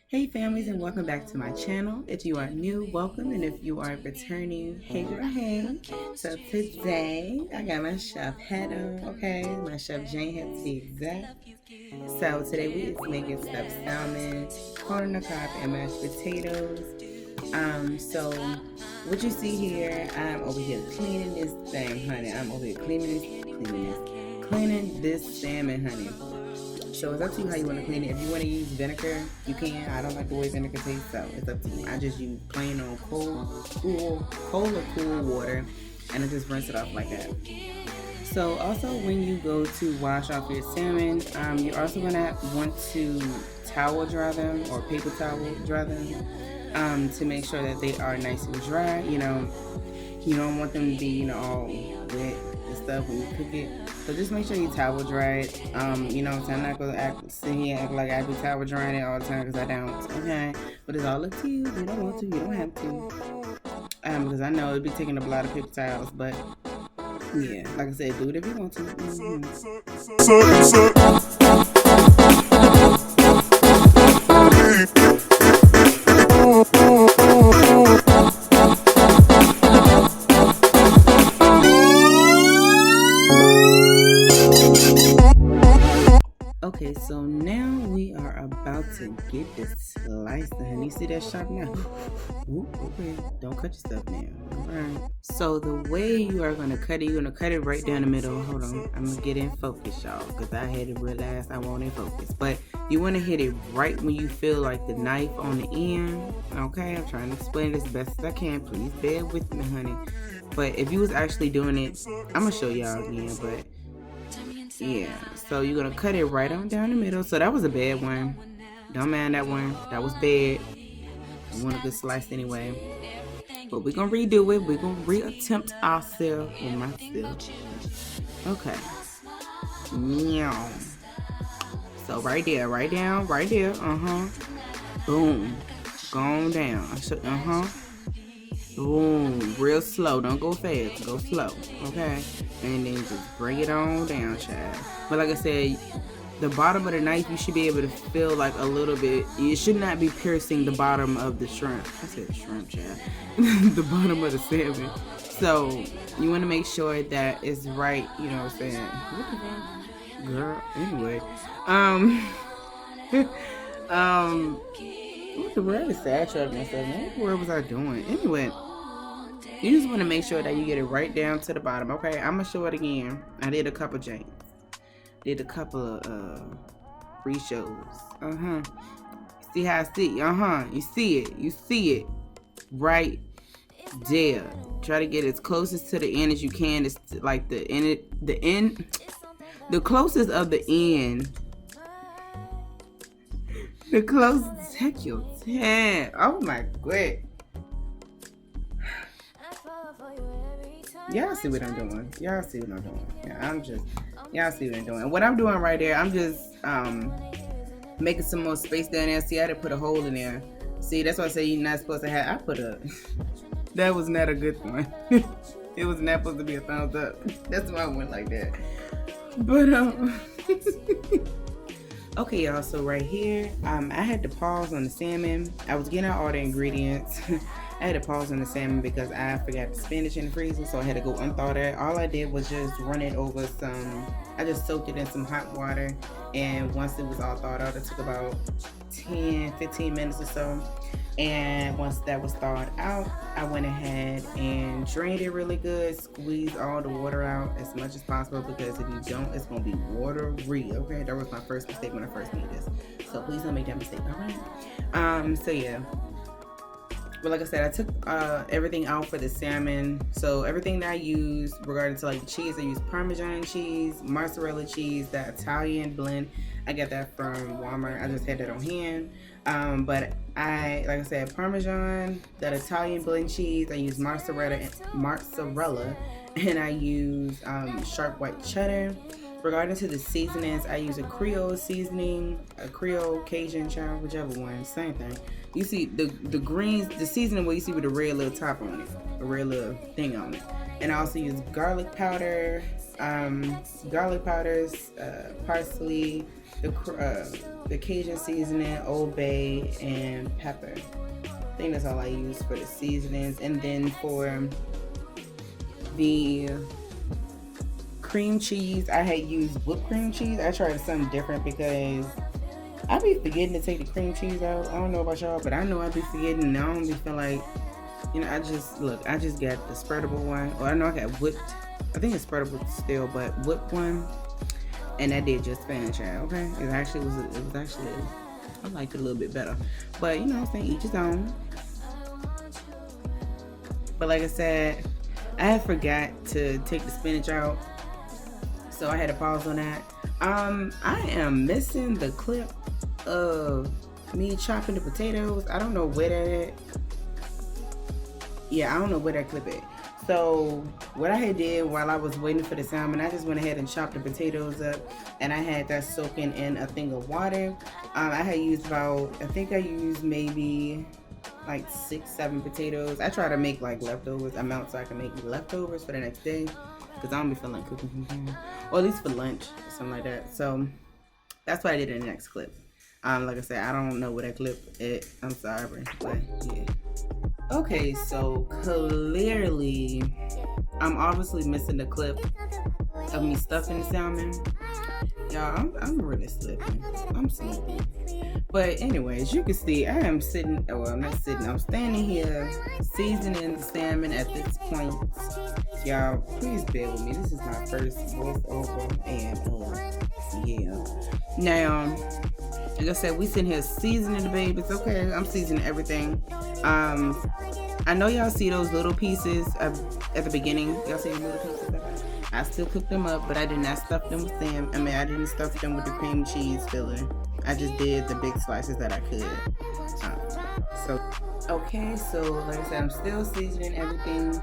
Hey families, and welcome back to my channel. If you are new, welcome, and if you are returning, hey girl, hey. So today I got my chef hat on, okay, my chef Jane hat to be exact. So today we is making stuffed salmon, corn on the cob, and mashed potatoes. So what you see here, I'm over here cleaning this thing, honey. I'm over here cleaning this salmon, honey. So it's up to you how you want to clean it. If you want to use vinegar, you can. I don't like the way vinegar tastes, so it's up to you. I just use plain old cold or cool water, and I just rinse it off like that. So also when you go to wash off your salmon, you're also gonna want to towel dry them or paper towel dry them to make sure that they are nice and dry. You know, you don't want them to be all wet and stuff when you cook it. So just make sure you towel dry it. You know what I'm saying? I'm not gonna sit here and act like I be towel drying it all the time because I don't. Okay, but it's all up to you. You don't want to, you don't have to. Because I know it'd be taking up a lot of paper towels, but yeah, like I said, do it if you want to. Okay, so now we are about to get this sliced, honey. You see that sharp now? Ooh, okay, don't cut yourself now. Alright. So the way you are gonna cut it, you're gonna cut it right down the middle. Hold on, I'm gonna get in focus, y'all, because I had to realize I won't in focus. But you want to hit it right when you feel like the knife on the end. Okay, I'm trying to explain it as best as I can. Please bear with me, honey. But if you was actually doing it, I'm gonna show y'all again. But yeah, so you're gonna cut it right on down the middle. So that was a bad one. Don't mind that one. That was bad. I want a good slice anyway. But we're gonna redo it. We're gonna reattempt ourselves with myself. Okay. Meow. So right there, right down, right there. Boom. Going down. Boom. Real slow. Don't go fast. Go slow. Okay. And then just bring it on down, child. But like I said, the bottom of the knife, you should be able to feel like a little bit. You should not be piercing the bottom of the shrimp. I said shrimp, child. The bottom of the salmon. So you want to make sure that it's right. You know what I'm saying? What the fuck? Girl. Anyway. What the word is sidetracked myself? What word was I doing? Anyway. You just want to make sure that you get it right down to the bottom. Okay, I'm going to show it again. I did a couple James. Did a couple of re-shows. See how I see? You see it. You see it. Right there. Try to get as closest to the end as you can. It's like the end. The closest of the end. The closest. Take your time. Oh my God. Y'all see what I'm doing. Y'all see what I'm doing. Yeah, y'all see what I'm doing. What I'm doing right there, I'm just making some more space down there. See, I didn't put a hole in there. See, that's why I say you're not supposed to have. That was not a good one. It was not supposed to be a thumbs up. That's why I went like that. But okay, y'all. So right here, I had to pause on the salmon. I was getting out all the ingredients. I had to pause on the salmon because I forgot the spinach in the freezer, so I had to go unthaw that. All I did was just run it over I just soaked it in some hot water, and once it was all thawed out, it took about 10-15 minutes or so. And once that was thawed out, I went ahead and drained it really good, squeezed all the water out as much as possible, because if you don't, it's going to be watery. Okay, that was my first mistake when I first made this, so please don't make that mistake. All right. So yeah. But like I said, I took everything out for the salmon. So everything that I used regarding to like the cheese, I used Parmesan cheese, mozzarella cheese, that Italian blend. I got that from Walmart. I just had that on hand. But like I said, Parmesan, that Italian blend cheese. I used mozzarella, and I used sharp white cheddar. Regarding to the seasonings, I use a Creole seasoning, a Creole Cajun, child, whichever one, same thing. You see the greens, the seasoning where you see with the red little top on it, a red little thing on it. And I also use garlic powder, garlic powders, parsley, the Cajun seasoning, Old Bay, and pepper. I think that's all I use for the seasonings. And then for the cream cheese, I had used whipped cream cheese. I tried something different because I be forgetting to take the cream cheese out. I don't know about y'all, but I know I be forgetting, and I don't be feel like, you know, I just got the spreadable one. Or I know I got whipped. I think it's spreadable still, but whipped one. And that did just finish out, okay? It was actually, I liked it a little bit better. But, you know what I'm saying, each his own. But like I said, I had forgot to take the spinach out, so I had to pause on that. I am missing the clip of me chopping the potatoes. I don't know where that at. Yeah, I don't know where that clip is. So what I had did while I was waiting for the salmon, I just went ahead and chopped the potatoes up, and I had that soaking in a thing of water. I had used about, I think I used maybe like 6-7 potatoes. I try to make like leftovers amount so I can make leftovers for the next day, because I don't be feeling like cooking sometimes, or at least for lunch or something like that. So that's what I did in the next clip. Like I said, I don't know where that clip is. I'm sorry, but yeah. Okay, so clearly I'm obviously missing the clip of me stuffing the salmon. Y'all, I'm really slipping. I'm sleeping. But anyways, you can see I am sitting, well, I'm not sitting, I'm standing here seasoning the salmon at this point. Y'all, please bear with me. This is my first voiceover, and yeah. Now, like I said, we sitting here seasoning the babies. Okay, I'm seasoning everything. I know y'all see those little pieces at the beginning. Y'all see the little pieces? I still cook them up, but I did not stuff them with I didn't stuff them with the cream cheese filler. I just did the big slices that I could. So like I said, I'm still seasoning everything.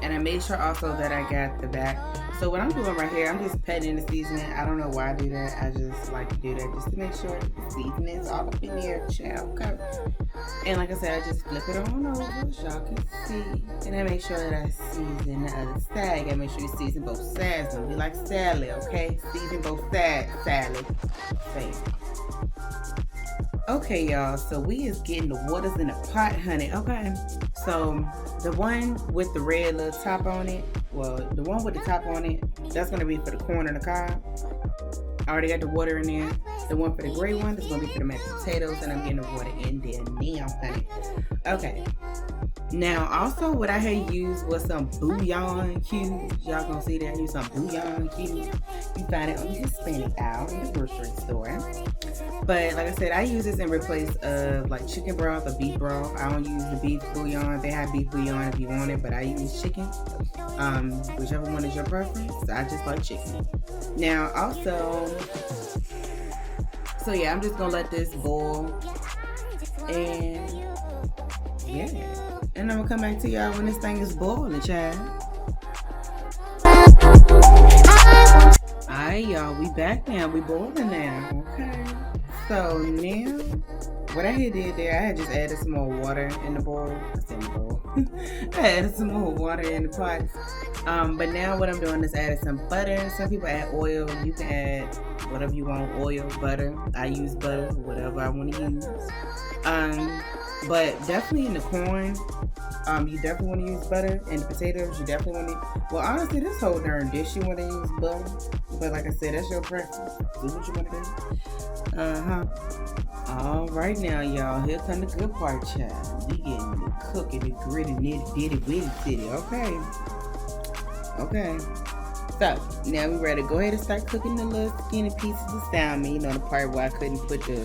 And I made sure also that I got the back. So what I'm doing right here, I'm just patting the seasoning. I don't know why I do that. I just like to do that just to make sure the seasoning is all up in there, child. Okay. And like I said, I just flip it on over so y'all can see. And I make sure that I season the other side. I gotta make sure you season both sides. Don't be like Sally, okay? Season both sides, Sally. Thanks. Okay, y'all, so we is getting the waters in the pot, honey. Okay, so the one with the red little top on it, well, the one with the top on it, that's gonna be for the corn and the cob. I already got the water in there. The one for the gray one, that's gonna be for the mashed potatoes, and I'm getting the water in there now, honey. Okay. Now, also what I had used was some bouillon cubes. Y'all gonna see that I used some bouillon cubes. You find it on the Hispanic aisle in the grocery store. But like I said, I use this in replace of like chicken broth or beef broth. I don't use the beef bouillon. They have beef bouillon if you want it, but I use chicken. Whichever one is your preference. I just like chicken. Now, also, so yeah, I'm just gonna let this boil, and yeah, and I'm gonna come back to y'all when this thing is boiling, child. Alright, y'all, we back now. We boiling now. Okay. So now, what I had did there, I had just added some more water in the bowl. I added some more water in the pot. But now what I'm doing is adding some butter. Some people add oil. You can add whatever you want, oil, butter. I use butter, whatever I want to use. But definitely in the corn, you definitely want to use butter. And the potatoes, you definitely want to. Well, honestly, this whole darn dish, you want to use butter. But like I said, that's your preference. Do what you want to do. All right now, y'all. Here come the good part, child. We getting the cooking, the gritty, nitty, bitty, witty, city. Okay. Okay. So now we ready to go ahead and start cooking the little skinny pieces of salmon. You know, the part where I couldn't put the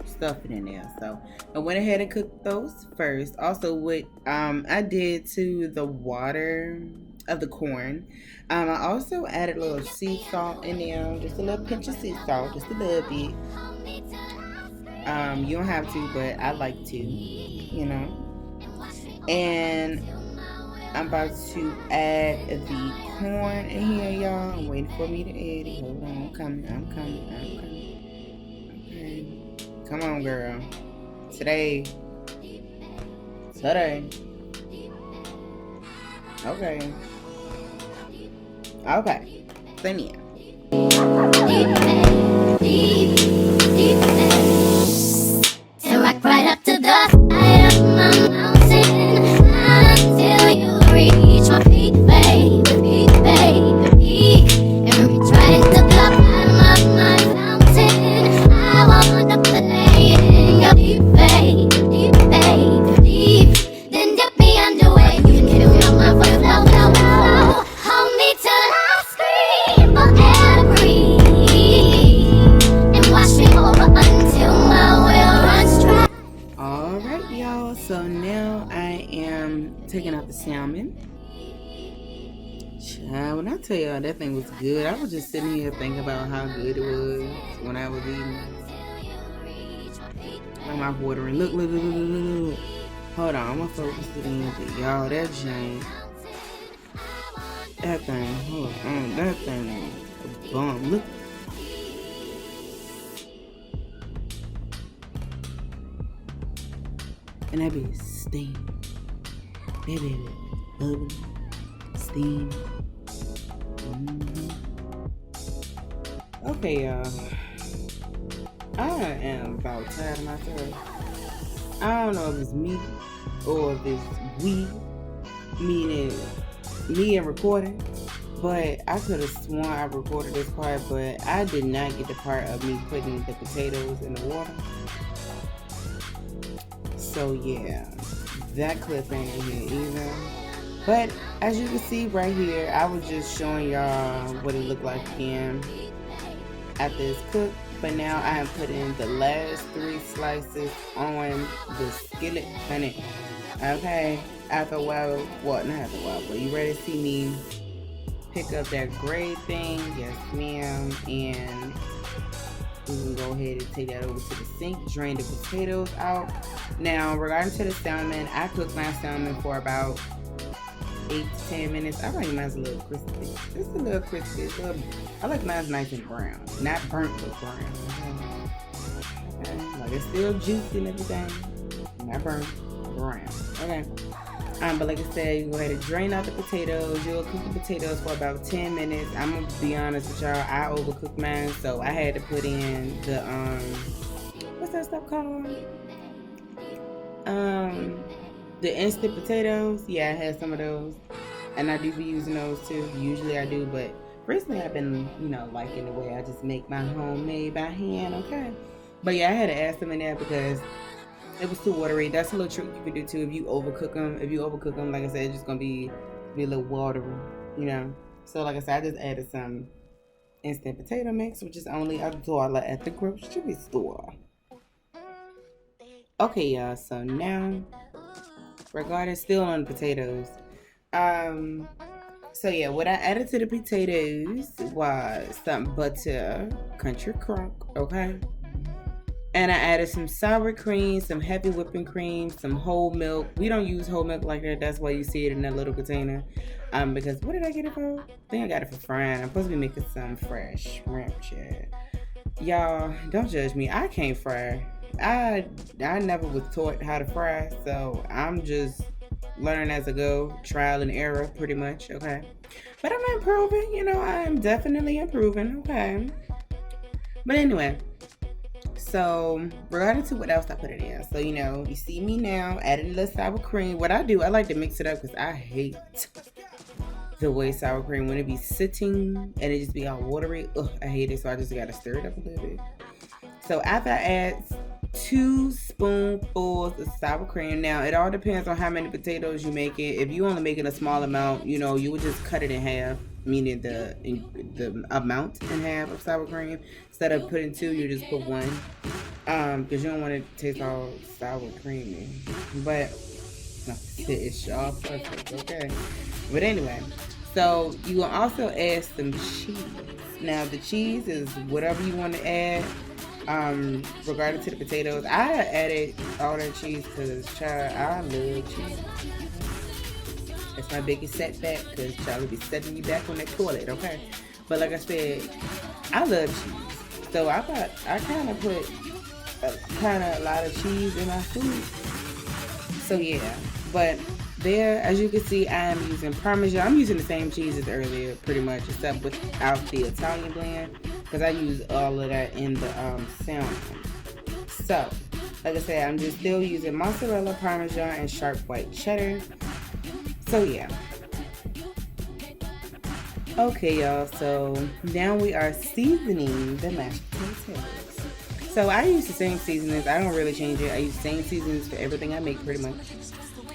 stuffing in there. So I went ahead and cooked those first. Also, what I did to the water of the corn, I also added a little sea salt in there, just a little pinch of sea salt, just a little bit. You don't have to, but I like to, you know. And I'm about to add the corn in here, y'all. I'm waiting for me to add it. Hold on, I'm coming. Okay. Come on, girl. Today. Okay. Okay, so yeah. And rock right up to the side of my mountain until you reach my peak, baby, peak. And reach right into the bottom of my fountain. I wanna play in your deep. Then dip me underway. You can feel my mind for flow. Hold me till I scream for air to breathe. And wash me over until my will runs dry. Alright, y'all. So now I am taking out the salmon. Child, when I tell y'all that thing was good, I was just sitting here thinking about how good it was when I was eating. My mouth watering. Look. Hold on, I'm gonna focus it in. But y'all, that jank. That thing, hold on. That thing was a bomb. Look. And that be steam. That baby bubbly. Steam. Okay, y'all. I am about tired of myself. I don't know if it's me or if it's we, meaning me and recording. But I could have sworn I recorded this part, but I did not get the part of me putting the potatoes in the water. So yeah, that clip ain't in here either. But as you can see right here, I was just showing y'all what it looked like again after it's cooked. But now I have put in the last 3 slices on the skillet, honey. Okay, after a while, well, not after a while, but you ready to see me pick up that gray thing? Yes, ma'am. And we can go ahead and take that over to the sink, drain the potatoes out. Now, regarding to the salmon, I cooked my salmon for about 8 to 10 minutes. I like mine's a little crispy. Just a little crispy. I like mine's nice and brown. Not burnt, but brown. Okay. Like it's still juicy and everything. Not burnt, brown. Okay. But like I said, you go ahead and drain out the potatoes. You'll cook the potatoes for about 10 minutes. I'm gonna be honest with y'all, I overcooked mine, so I had to put in the what's that stuff called? The instant potatoes. Yeah, I had some of those, and I do be using those too. Usually I do, but recently I've been, liking the way I just make my homemade by hand. Okay, but yeah, I had to add some in there because it was too watery. That's a little trick you can do too if you overcook them. Like I said, it's just gonna be a little watery, So like I said, I just added some instant potato mix, which is only $1 at the grocery store. Okay, y'all. So now, regarding still on the potatoes, so yeah, what I added to the potatoes was some butter, country crock, okay. And I added some sour cream, some heavy whipping cream, some whole milk. We don't use whole milk like that. That's why you see it in that little container. Because what did I get it for? I think I got it for frying. I'm supposed to be making some fresh shrimp shad. Y'all, don't judge me. I can't fry. I never was taught how to fry, so I'm just learning as I go, trial and error, pretty much. Okay, but I'm improving. I am definitely improving. Okay, but anyway. So, regarding to what else I put it in. So, you see me now adding a little sour cream. What I do, I like to mix it up because I hate the way sour cream, when it be sitting and it just be all watery. Ugh, I hate it. So, I just got to stir it up a little bit. So, after I add 2 spoonfuls of sour cream. Now, it all depends on how many potatoes you make it. If you only making a small amount, you would just cut it in half. Meaning the amount in half of sour cream. Instead of putting 2, you just put 1. Because you don't want it to taste all sour creamy. But it's sharp, perfect, okay. But anyway, so you will also add some cheese. Now the cheese is whatever you want to add. Regarding to the potatoes, I added all that cheese because I love cheese. That's my biggest setback because Charlie be setting me back on that toilet, okay? But like I said, I love cheese. So I thought I kind of put a lot of cheese in my food. So yeah, but there, as you can see, I am using Parmesan. I'm using the same cheese as earlier, pretty much, except without the Italian blend, because I use all of that in the salmon. So, like I said, I'm just still using mozzarella, Parmesan, and sharp white cheddar. So yeah. Okay, y'all. So now we are seasoning the mashed potatoes. So I use the same seasonings. I don't really change it. I use the same seasonings for everything I make, pretty much.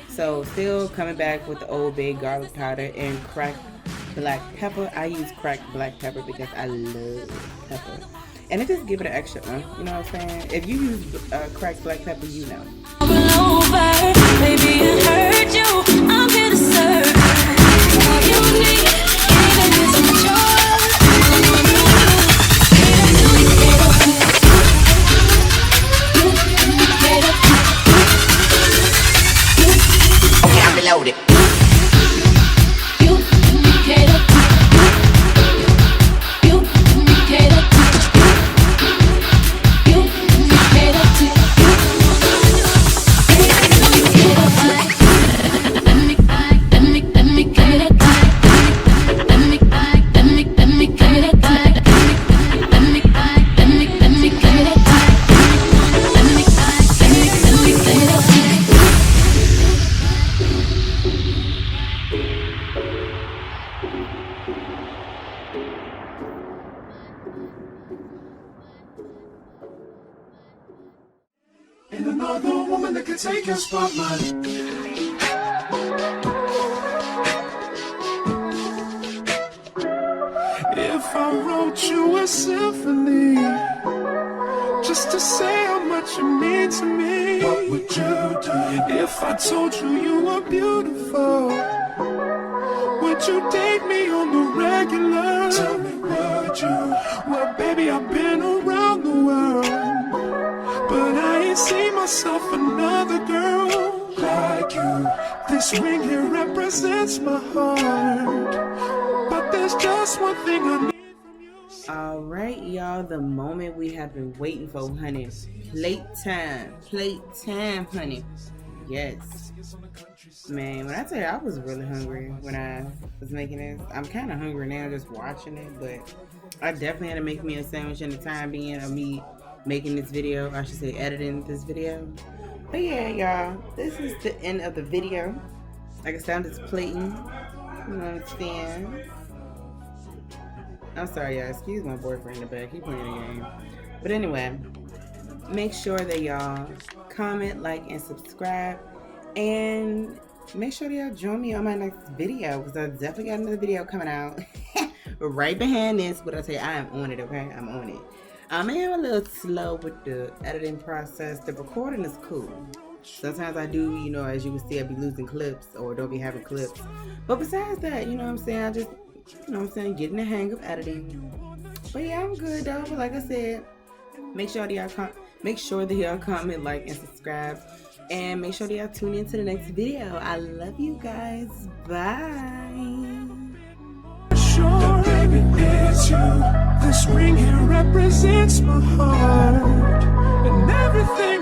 So still coming back with the Old Bay garlic powder and cracked black pepper. I use cracked black pepper because I love pepper. And it just give it an extra, you know what I'm saying? If you use cracked black pepper, you know. Baby, I heard you. I'm here to serve. All you need, even is some joy. Okay, I'm reloaded. Ain't another woman that can take your spotlight. If I wrote you a symphony, just to say how much you mean to me, what would you do? If I told you you were beautiful, would you date me on the regular? Tell me, would you? Well, baby, I've been around the world, but I ain't seen myself another girl like you. This ring here represents my heart, but there's just one thing I need from you. Alright, y'all, the moment we have been waiting for, honey. Plate time, honey. Yes. Man, when I tell you I was really hungry when I was making this. I'm kind of hungry now just watching it, but I definitely had to make me a sandwich in the time being of me making this video. I should say editing this video. But yeah, y'all, this is the end of the video. Like I said, I'm just plating. You understand? I'm sorry, y'all. Excuse my boyfriend in the back. He playing a game. But anyway, make sure that y'all comment, like, and subscribe. And make sure that y'all join me on my next video, because I definitely got another video coming out right behind this. But I tell you, I am on it, okay? I'm on it. I am a little slow with the editing process. The recording is cool. Sometimes I do, you know, as you can see, I be losing clips or don't be having clips. But besides that, you know what I'm saying, I just, you know what I'm saying, getting the hang of editing. But yeah, I'm good though. But like I said, make sure that y'all comment, like, and subscribe. And make sure that y'all tune in to the next video. I love you guys. Bye. Sure, baby, it's you. This ring here represents my heart and everything.